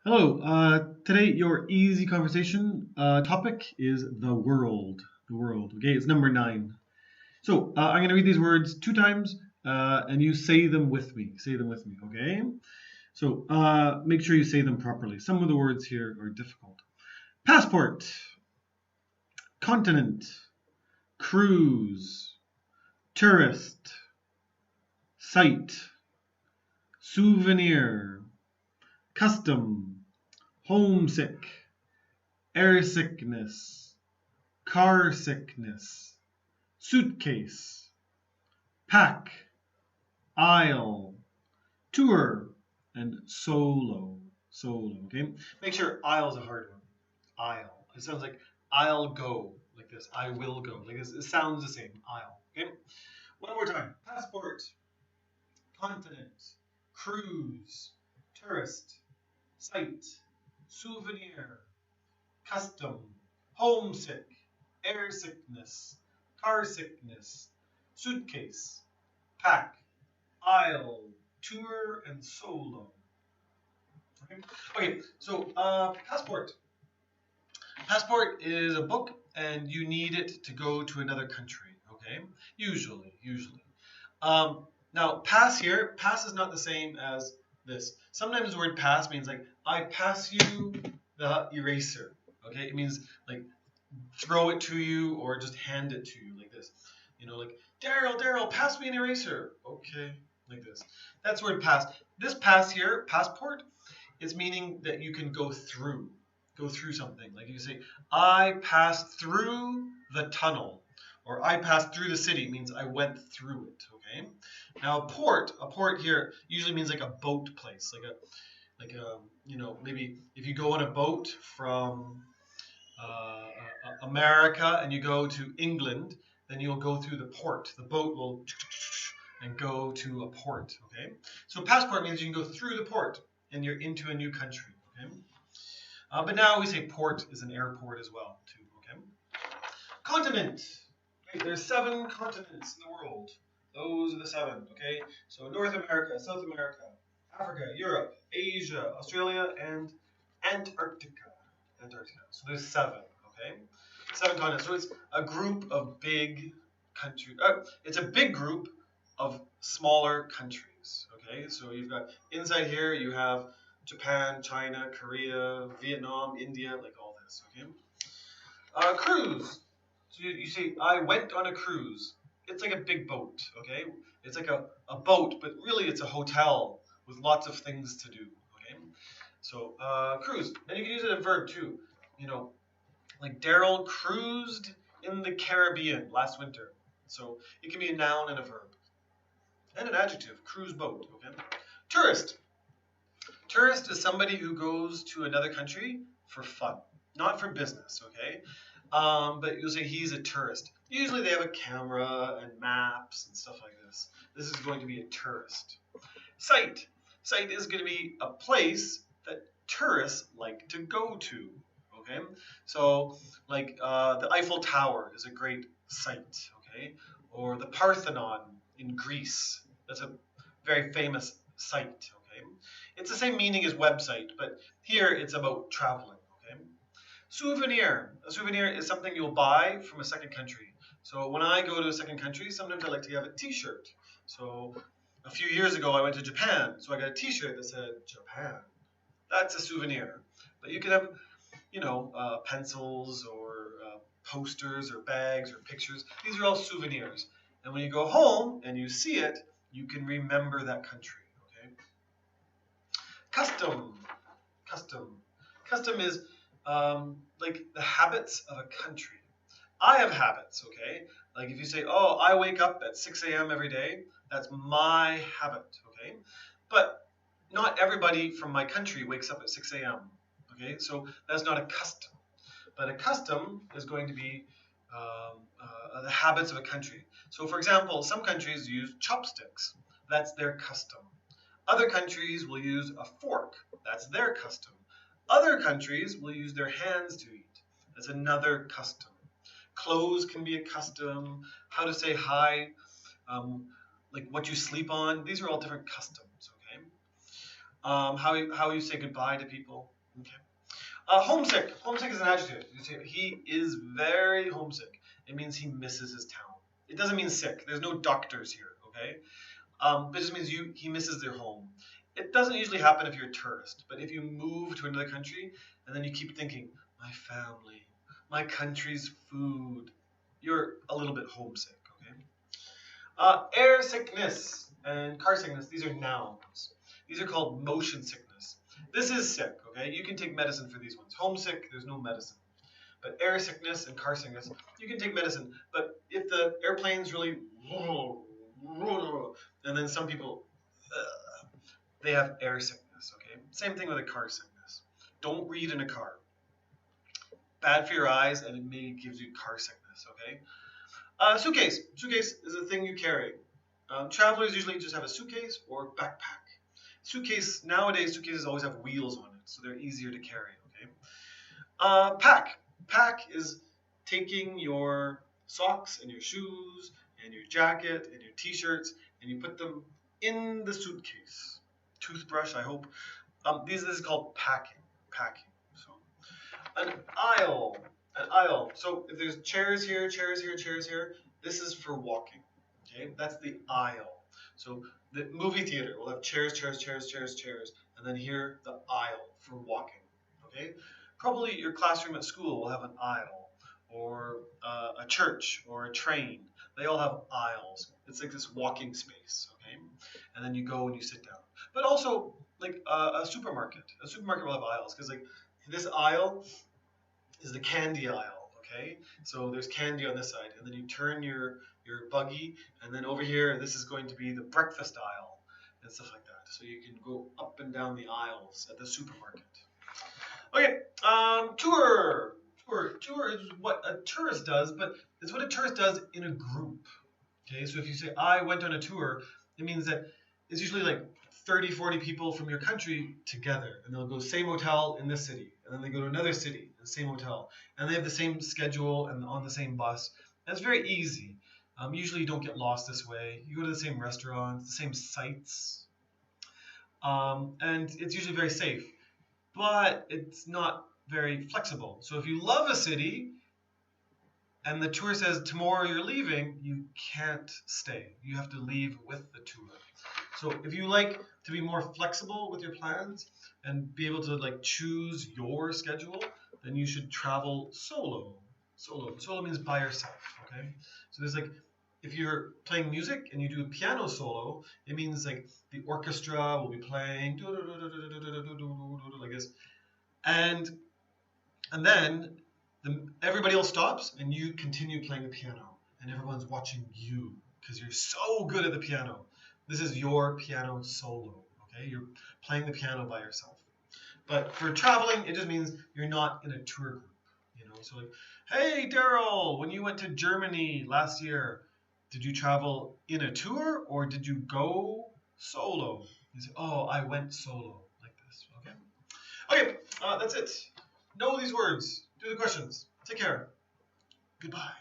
Hello. Today, your easy conversation topic is the world. The world. Okay, it's number 9. So I'm going to read these words 2 times, and you say them with me. Say them with me. Okay. So make sure you say them properly. Some of the words here are difficult. Passport, continent, cruise, tourist, site, souvenir, custom, homesick, airsickness, carsickness, suitcase, pack, aisle, tour, and solo. Solo, okay? Make sure aisle is a hard one. Aisle. It sounds like I'll go, like this. I will go, like this. It sounds the same. Aisle, okay? One more time. Passport, continent, cruise, tourist, site, souvenir, custom, homesick, airsickness, carsickness, suitcase, pack, aisle, tour, and solo. Okay, so passport. Passport is a book, and you need it to go to another country. Okay, usually. Now, pass here. Pass is not the same as this. Sometimes the word pass means like I pass you the eraser. Okay, it means like throw it to you or just hand it to you like this. Like Daryl, pass me an eraser. Okay, like this. That's the word pass. This pass here, passport, is meaning that you can go through something. Like you say, I passed through the tunnel, or I passed through the city means I went through it. Okay. Now a port here usually means like a boat place, like a maybe if you go on a boat from America and you go to England, then you'll go through the port. The boat will and go to a port. Okay, so passport means you can go through the port and you're into a new country. Okay, but now we say port is an airport as well too. Okay, continent. Okay, there's 7 continents in the world. Those are the 7. Okay, so North America, South America, Africa, Europe, Asia, Australia, and Antarctica. So there's 7. Okay, 7 continents. So it's a group of big countries. It's a big group of smaller countries. Okay, so you've got inside here you have Japan, China, Korea, Vietnam, India, like all this. Okay, cruise. So you say I went on a cruise. It's like a big boat. Okay, it's like a boat, but really it's a hotel with lots of things to do. Okay, so cruise. And you can use it as a verb too. Like Daryl cruised in the Caribbean last winter. So it can be a noun and a verb. And an adjective, cruise boat. Okay. Tourist. Tourist is somebody who goes to another country for fun, not for business. Okay. But you'll say he's a tourist. Usually they have a camera and maps and stuff like this. This is going to be a tourist. Site. Site is going to be a place that tourists like to go to. Okay, so like the Eiffel Tower is a great site. Okay, or the Parthenon in Greece. That's a very famous site. Okay, it's the same meaning as website, but here it's about traveling. Okay, souvenir. A souvenir is something you'll buy from a second country. So when I go to a second country, sometimes I like to have a T-shirt. So a few years ago, I went to Japan, so I got a T-shirt that said Japan. That's a souvenir. But you can have, pencils or posters or bags or pictures. These are all souvenirs. And when you go home and you see it, you can remember that country. Okay. Custom. Custom is like the habits of a country. I have habits, okay? Like if you say, oh, I wake up at 6 a.m. every day, that's my habit, okay? But not everybody from my country wakes up at 6 a.m., okay? So that's not a custom. But a custom is going to be the habits of a country. So for example, some countries use chopsticks. That's their custom. Other countries will use a fork. That's their custom. Other countries will use their hands to eat. That's another custom. Clothes can be a custom. How to say hi, like what you sleep on. These are all different customs. Okay. How you say goodbye to people. Okay. Homesick. Homesick is an adjective. You say he is very homesick. It means he misses his town. It doesn't mean sick. There's no doctors here. Okay. But it just means he misses their home. It doesn't usually happen if you're a tourist, but if you move to another country and then you keep thinking, my family, my country's food, you're a little bit homesick. Okay. Airsickness and carsickness. These are nouns. These are called motion sickness. This is sick. Okay. You can take medicine for these ones. Homesick, there's no medicine. But air sickness and car sickness, you can take medicine. But if the airplane's really, and then some people, they have air sickness. Okay, same thing with a car sickness. Don't read in a car. Bad for your eyes, and it may give you car sickness. Okay. Suitcase. Suitcase is a thing you carry. Travelers usually just have a suitcase or backpack. Suitcase nowadays, suitcases always have wheels on it, so they're easier to carry. Okay. Pack. Pack is taking your socks and your shoes and your jacket and your t-shirts and you put them in the suitcase. Toothbrush, I hope. This is called packing. Packing. So, an aisle. An aisle. So if there's chairs here, chairs here, chairs here, this is for walking. Okay, that's the aisle. So the movie theater will have chairs, chairs, chairs, chairs, chairs, and then here the aisle for walking. Okay. Probably your classroom at school will have an aisle, or a church, or a train. They all have aisles. It's like this walking space, okay? And then you go and you sit down. But also, like a supermarket. A supermarket will have aisles, because like this aisle is the candy aisle, okay? So there's candy on this side, and then you turn your buggy, and then over here, this is going to be the breakfast aisle, and stuff like that. So you can go up and down the aisles at the supermarket. Okay, tour. Tour is what a tourist does, but it's what a tourist does in a group. Okay, so if you say, I went on a tour, it means that it's usually like 30, 40 people from your country together, and they'll go same hotel in this city, and then they go to another city, the same hotel, and they have the same schedule and on the same bus. And it's very easy. Usually you don't get lost this way. You go to the same restaurants, the same sites, and it's usually very safe. But it's not very flexible. So if you love a city and the tour says tomorrow you're leaving, you can't stay. You have to leave with the tour. So if you like to be more flexible with your plans and be able to like choose your schedule, then you should travel solo. Solo means by yourself, okay? So there's like, if you're playing music and you do a piano solo, it means like the orchestra will be playing like this, and then everybody else stops and you continue playing the piano, and everyone's watching you because you're so good at the piano. This is your piano solo, okay? You're playing the piano by yourself. But for traveling, it just means you're not in a tour group, you know? So like, hey, Daryl, when you went to Germany last year, did you travel in a tour or did you go solo? You say, oh, I went solo, like this, okay? Okay, that's it. Know these words. Do the questions. Take care. Goodbye.